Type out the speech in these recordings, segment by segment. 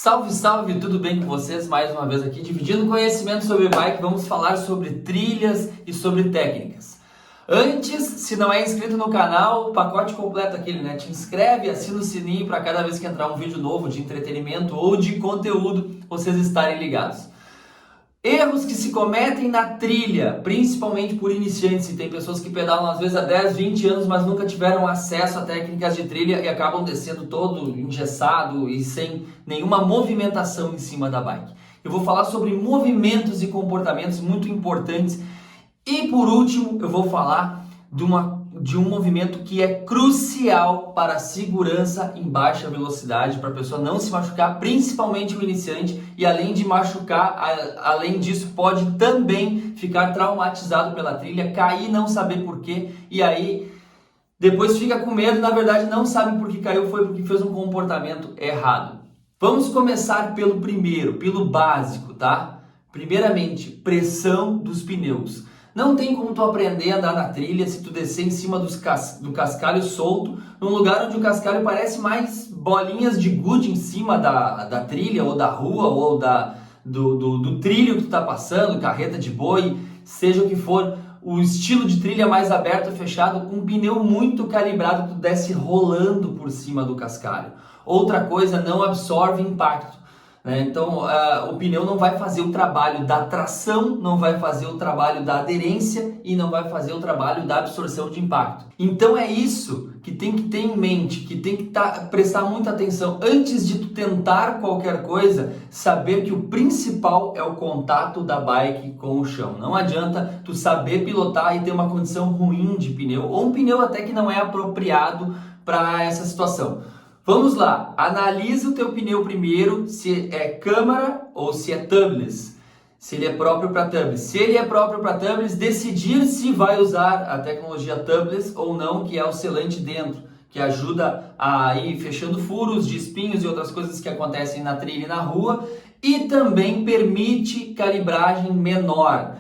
Salve, salve, tudo bem com vocês? Mais uma vez aqui, dividindo conhecimento sobre bike, vamos falar sobre trilhas e sobre técnicas. Antes, se não é inscrito no canal, o pacote completo aqui, né? Te inscreve, assina o sininho para cada vez que entrar um vídeo novo de entretenimento ou de conteúdo, vocês estarem ligados. Erros que se cometem na trilha, principalmente por iniciantes. Tem pessoas que pedalam às vezes há 10, 20 anos, mas nunca tiveram acesso a técnicas de trilha e acabam descendo todo engessado e sem nenhuma movimentação em cima da bike. Eu vou falar sobre movimentos e comportamentos muito importantes. E por último, eu vou falar de um movimento que é crucial para a segurança em baixa velocidade, para a pessoa não se machucar, principalmente o iniciante, e além de machucar, além disso, pode também ficar traumatizado pela trilha, cair, não saber porquê, e aí depois fica com medo, na verdade não sabe por que caiu, foi porque fez um comportamento errado. Vamos começar pelo primeiro, pelo básico, tá? Primeiramente, pressão dos pneus. Não tem como tu aprender a andar na trilha se tu descer em cima do cascalho solto, num lugar onde o cascalho parece mais bolinhas de gude em cima da trilha, ou da rua, ou do trilho que tu tá passando, carreta de boi, seja o que for, o estilo de trilha mais aberto ou fechado, com um pneu muito calibrado, tu desce rolando por cima do cascalho. Outra coisa, não absorve impacto. Então o pneu não vai fazer o trabalho da tração, não vai fazer o trabalho da aderência e não vai fazer o trabalho da absorção de impacto. Então é isso que tem que ter em mente, que tem que prestar muita atenção. Antes de tu tentar qualquer coisa, saber que o principal é o contato da bike com o chão. Não adianta tu saber pilotar e ter uma condição ruim de pneu, ou um pneu até que não é apropriado para essa situação. Vamos lá, analisa o teu pneu primeiro, se é câmara ou se é tubeless, se ele é próprio para tubeless. Se ele é próprio para tubeless, decidir se vai usar a tecnologia tubeless ou não, que é o selante dentro, que ajuda a ir fechando furos de espinhos e outras coisas que acontecem na trilha e na rua, e também permite calibragem menor.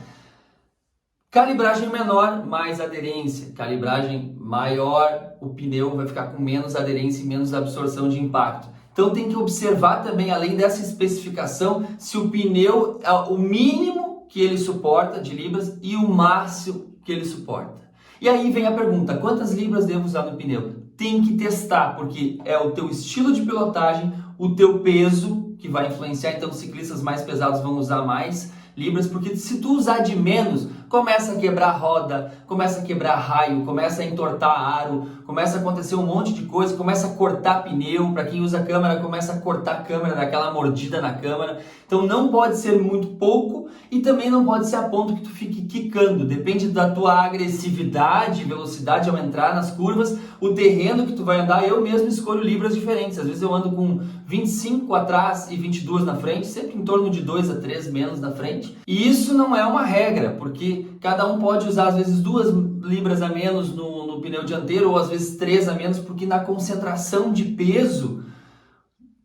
Calibragem menor, mais aderência. Calibragem maior, o pneu vai ficar com menos aderência e menos absorção de impacto. Então tem que observar também, além dessa especificação, se o pneu é o mínimo que ele suporta de libras e o máximo que ele suporta. E aí vem a pergunta, quantas libras devo usar no pneu? Tem que testar, porque é o teu estilo de pilotagem, o teu peso que vai influenciar. Então ciclistas mais pesados vão usar mais libras, porque se tu usar de menos, começa a quebrar roda, começa a quebrar raio, começa a entortar aro, começa a acontecer um monte de coisa, começa a cortar pneu, para quem usa câmera, começa a cortar a câmera, daquela mordida na câmera. Então não pode ser muito pouco e também não pode ser a ponto que tu fique quicando, depende da tua agressividade, velocidade ao entrar nas curvas, o terreno que tu vai andar. Eu mesmo escolho libras diferentes, às vezes eu ando com 25 atrás e 22 na frente, sempre em torno de 2 a 3 menos na frente, e isso não é uma regra, porque cada um pode usar às vezes 2 libras a menos no pneu dianteiro ou às vezes 3 a menos, porque na concentração de peso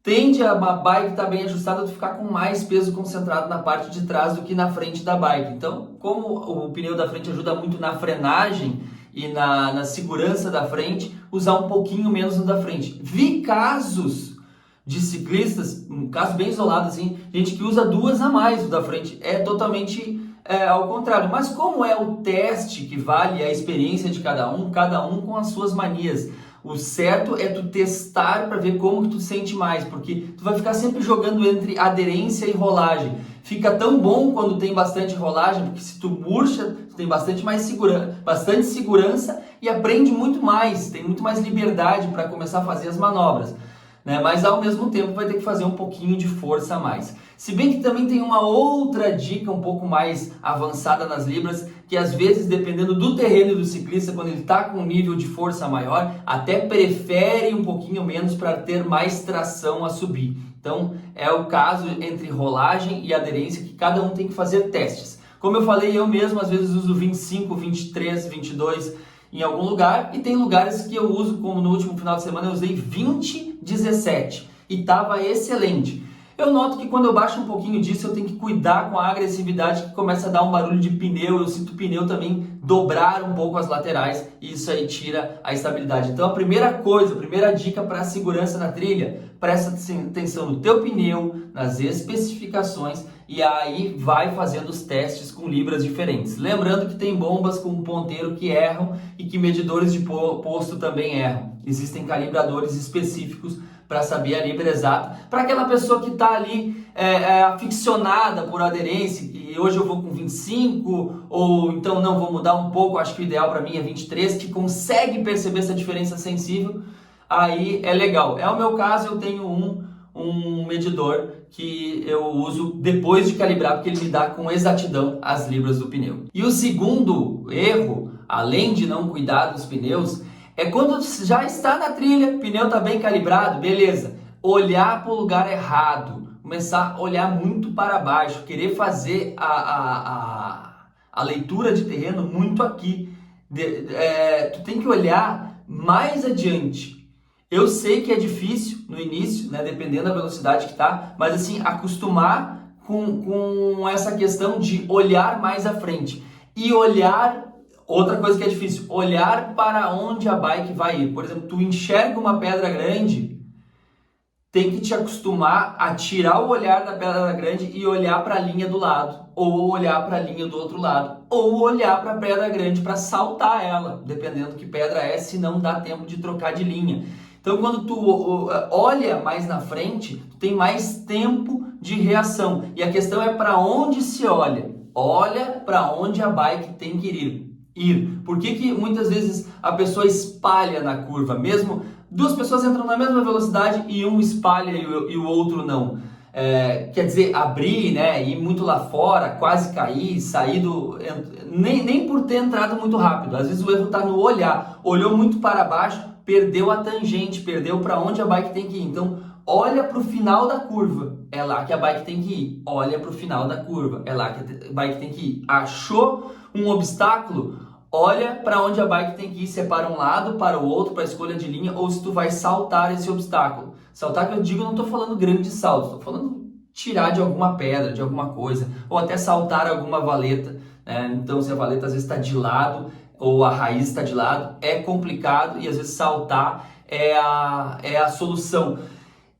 tende a bike estar bem ajustada, tu ficar com mais peso concentrado na parte de trás do que na frente da bike. Então, como o pneu da frente ajuda muito na frenagem e na segurança da frente, usar um pouquinho menos no da frente. Vi casos de ciclistas, um caso bem isolado assim, gente que usa 2 a mais o da frente, é totalmente ao contrário. Mas como é o teste que vale a experiência de cada um com as suas manias. O certo é tu testar para ver como que tu sente mais, porque tu vai ficar sempre jogando entre aderência e rolagem. Fica tão bom quando tem bastante rolagem, porque se tu murcha, tu tem bastante segurança e aprende muito mais, tem muito mais liberdade para começar a fazer as manobras. Mas ao mesmo tempo vai ter que fazer um pouquinho de força a mais. Se bem que também tem uma outra dica um pouco mais avançada nas libras, que às vezes, dependendo do terreno do ciclista, quando ele está com um nível de força maior, até prefere um pouquinho menos para ter mais tração a subir. Então é o caso entre rolagem e aderência, que cada um tem que fazer testes. Como eu falei, eu mesmo às vezes uso 25, 23, 22 em algum lugar, e tem lugares que eu uso, como no último final de semana eu usei 20, 17 e estava excelente. Eu noto que quando eu baixo um pouquinho disso, eu tenho que cuidar com a agressividade, que começa a dar um barulho de pneu. Eu sinto o pneu também dobrar um pouco as laterais e isso aí tira a estabilidade. Então a primeira dica para a segurança na trilha, presta atenção no teu pneu, nas especificações e aí vai fazendo os testes com libras diferentes. Lembrando que tem bombas com ponteiro que erram e que medidores de posto também erram. Existem calibradores específicos para saber a libra exata. Para aquela pessoa que está ali aficionada por aderência, e hoje eu vou com 25, ou então não, vou mudar um pouco, acho que o ideal para mim é 23, que consegue perceber essa diferença sensível, aí é legal. É o meu caso, eu tenho um medidor que eu uso depois de calibrar, porque ele me dá com exatidão as libras do pneu. E o segundo erro, além de não cuidar dos pneus, é quando já está na trilha, o pneu está bem calibrado, beleza, olhar para o lugar errado, começar a olhar muito para baixo, querer fazer a leitura de terreno muito aqui. Tu tem que olhar mais adiante. Eu sei que é difícil no início, né, dependendo da velocidade que tá, mas assim, acostumar com essa questão de olhar mais à frente. E olhar, outra coisa que é difícil, olhar para onde a bike vai ir. Por exemplo, tu enxerga uma pedra grande, tem que te acostumar a tirar o olhar da pedra grande e olhar para a linha do lado, ou olhar para a linha do outro lado, ou olhar para a pedra grande para saltar ela, dependendo que pedra é, se não dá tempo de trocar de linha. Então, quando tu olha mais na frente, tu tem mais tempo de reação. E a questão é para onde se olha. Olha para onde a bike tem que ir. Por que muitas vezes a pessoa espalha na curva? Mesmo duas pessoas entram na mesma velocidade e um espalha e o outro não. Quer dizer, abrir, né, ir muito lá fora, quase cair, sair do... Nem por ter entrado muito rápido. Às vezes o erro está no olhar. Olhou muito para baixo, perdeu a tangente, perdeu para onde a bike tem que ir. Então, olha para o final da curva, é lá que a bike tem que ir. Olha para o final da curva, é lá que a bike tem que ir. Achou um obstáculo? Olha para onde a bike tem que ir, se é para um lado, para o outro, para a escolha de linha, ou se tu vai saltar esse obstáculo. Saltar, que eu digo, eu não estou falando grandes saltos, estou falando tirar de alguma pedra, de alguma coisa, ou até saltar alguma valeta, né? Então, se a valeta às vezes está de lado, ou a raiz está de lado, é complicado e às vezes saltar é a solução.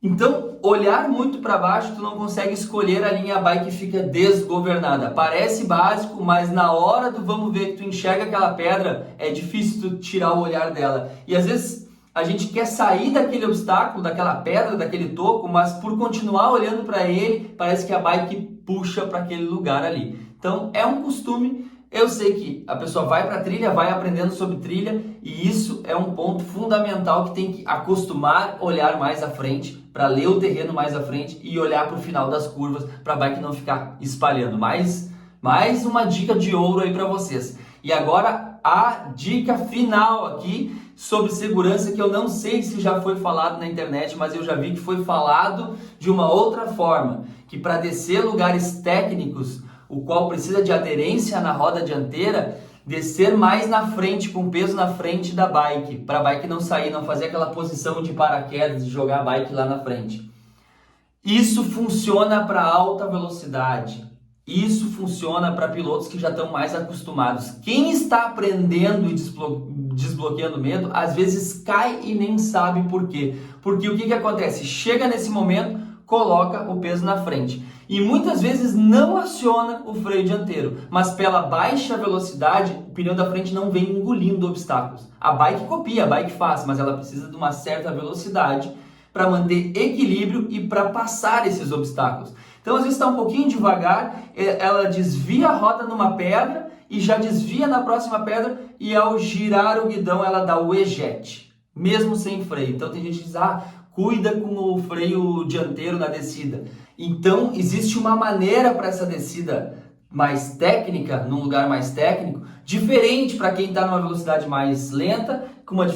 Então, olhar muito para baixo, tu não consegue escolher a linha, a bike fica desgovernada. Parece básico, mas na hora do vamos ver que tu enxerga aquela pedra, é difícil tu tirar o olhar dela. E às vezes a gente quer sair daquele obstáculo, daquela pedra, daquele toco, mas por continuar olhando para ele, parece que a bike puxa para aquele lugar ali. Então, é um costume. Eu sei que a pessoa vai para a trilha, vai aprendendo sobre trilha e isso é um ponto fundamental que tem que acostumar a olhar mais à frente, para ler o terreno mais à frente e olhar para o final das curvas para a bike não ficar espalhando. Mais uma dica de ouro aí para vocês. E agora a dica final aqui sobre segurança, que eu não sei se já foi falado na internet, mas eu já vi que foi falado de uma outra forma, que para descer lugares técnicos, o qual precisa de aderência na roda dianteira, descer mais na frente, com peso na frente da bike, para a bike não sair, não fazer aquela posição de paraquedas, de jogar a bike lá na frente. Isso funciona para alta velocidade, isso funciona para pilotos que já estão mais acostumados. Quem está aprendendo e desbloqueando medo, às vezes cai e nem sabe por quê. Porque o que acontece? Chega nesse momento, coloca o peso na frente. E muitas vezes não aciona o freio dianteiro, mas pela baixa velocidade, o pneu da frente não vem engolindo obstáculos. A bike copia, a bike faz, mas ela precisa de uma certa velocidade para manter equilíbrio e para passar esses obstáculos. Então, às vezes está um pouquinho devagar, ela desvia a rota numa pedra e já desvia na próxima pedra e ao girar o guidão ela dá o eject, mesmo sem freio. Então, tem gente que diz, cuida com o freio dianteiro na descida. Então, existe uma maneira para essa descida mais técnica, num lugar mais técnico, diferente para quem está numa velocidade mais lenta, com uma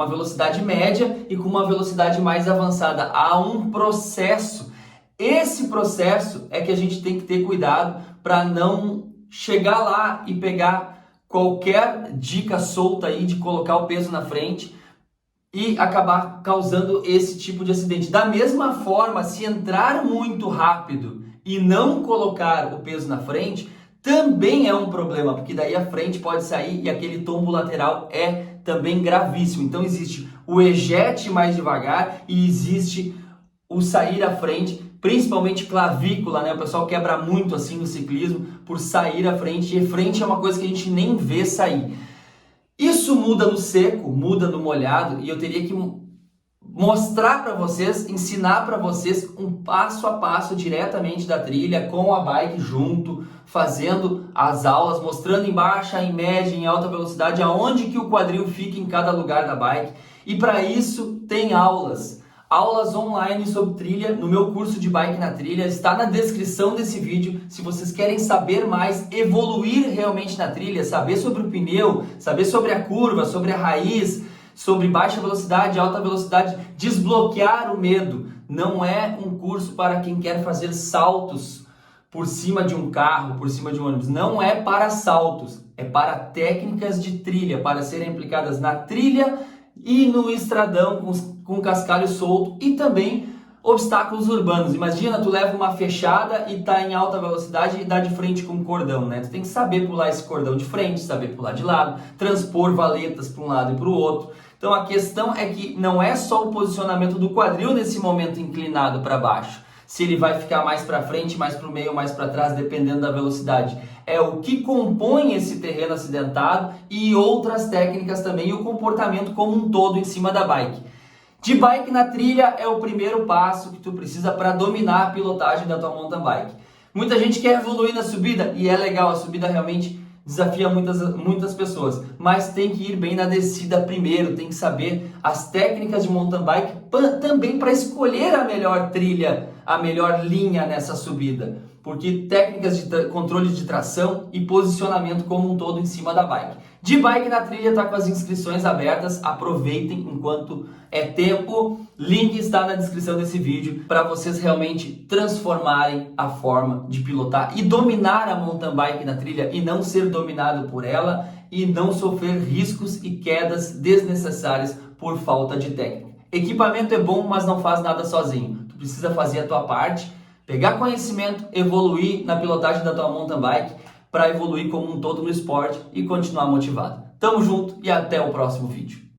velocidade média e com uma velocidade mais avançada. Há um processo. Esse processo é que a gente tem que ter cuidado para não chegar lá e pegar qualquer dica solta aí de colocar o peso na frente e acabar causando esse tipo de acidente. Da mesma forma, se entrar muito rápido e não colocar o peso na frente, também é um problema, porque daí a frente pode sair e aquele tombo lateral é também gravíssimo. Então existe o ejete mais devagar e existe o sair à frente, principalmente clavícula, né? O pessoal quebra muito assim no ciclismo por sair à frente, e frente é uma coisa que a gente nem vê sair. Isso muda no seco, muda no molhado, e eu teria que mostrar para vocês, ensinar para vocês um passo a passo diretamente da trilha, com a bike junto, fazendo as aulas, mostrando em baixa, em média, em alta velocidade, aonde que o quadril fica em cada lugar da bike. E para isso tem aulas online sobre trilha no meu curso de bike na trilha, está na descrição desse vídeo. Se vocês querem saber mais, evoluir realmente na trilha, saber sobre o pneu, saber sobre a curva, sobre a raiz, sobre baixa velocidade, alta velocidade, desbloquear o medo. Não é um curso para quem quer fazer saltos por cima de um carro, por cima de um ônibus. Não é para saltos, é para técnicas de trilha, para serem aplicadas na trilha e no estradão com cascalho solto, e também obstáculos urbanos. Imagina, tu leva uma fechada e tá em alta velocidade e dá de frente com um cordão, né? Tu tem que saber pular esse cordão de frente, saber pular de lado, transpor valetas para um lado e para o outro. Então a questão é que não é só o posicionamento do quadril nesse momento inclinado para baixo, se ele vai ficar mais para frente, mais para o meio, mais para trás, dependendo da velocidade. É o que compõe esse terreno acidentado e outras técnicas também, e o comportamento como um todo em cima da bike. De bike na trilha é o primeiro passo que tu precisa para dominar a pilotagem da tua mountain bike. Muita gente quer evoluir na subida, e é legal, a subida realmente desafia muitas pessoas, mas tem que ir bem na descida primeiro, tem que saber as técnicas de mountain bike também para escolher a melhor trilha, a melhor linha nessa subida, porque técnicas de controle de tração e posicionamento como um todo em cima da bike. De bike na trilha está com as inscrições abertas, aproveitem enquanto é tempo. Link está na descrição desse vídeo para vocês realmente transformarem a forma de pilotar e dominar a mountain bike na trilha, e não ser dominado por ela, e não sofrer riscos e quedas desnecessárias por falta de técnica. Equipamento é bom, mas não faz nada sozinho. Tu precisa fazer a tua parte, pegar conhecimento, evoluir na pilotagem da tua mountain bike, para evoluir como um todo no esporte e continuar motivado. Tamo junto e até o próximo vídeo.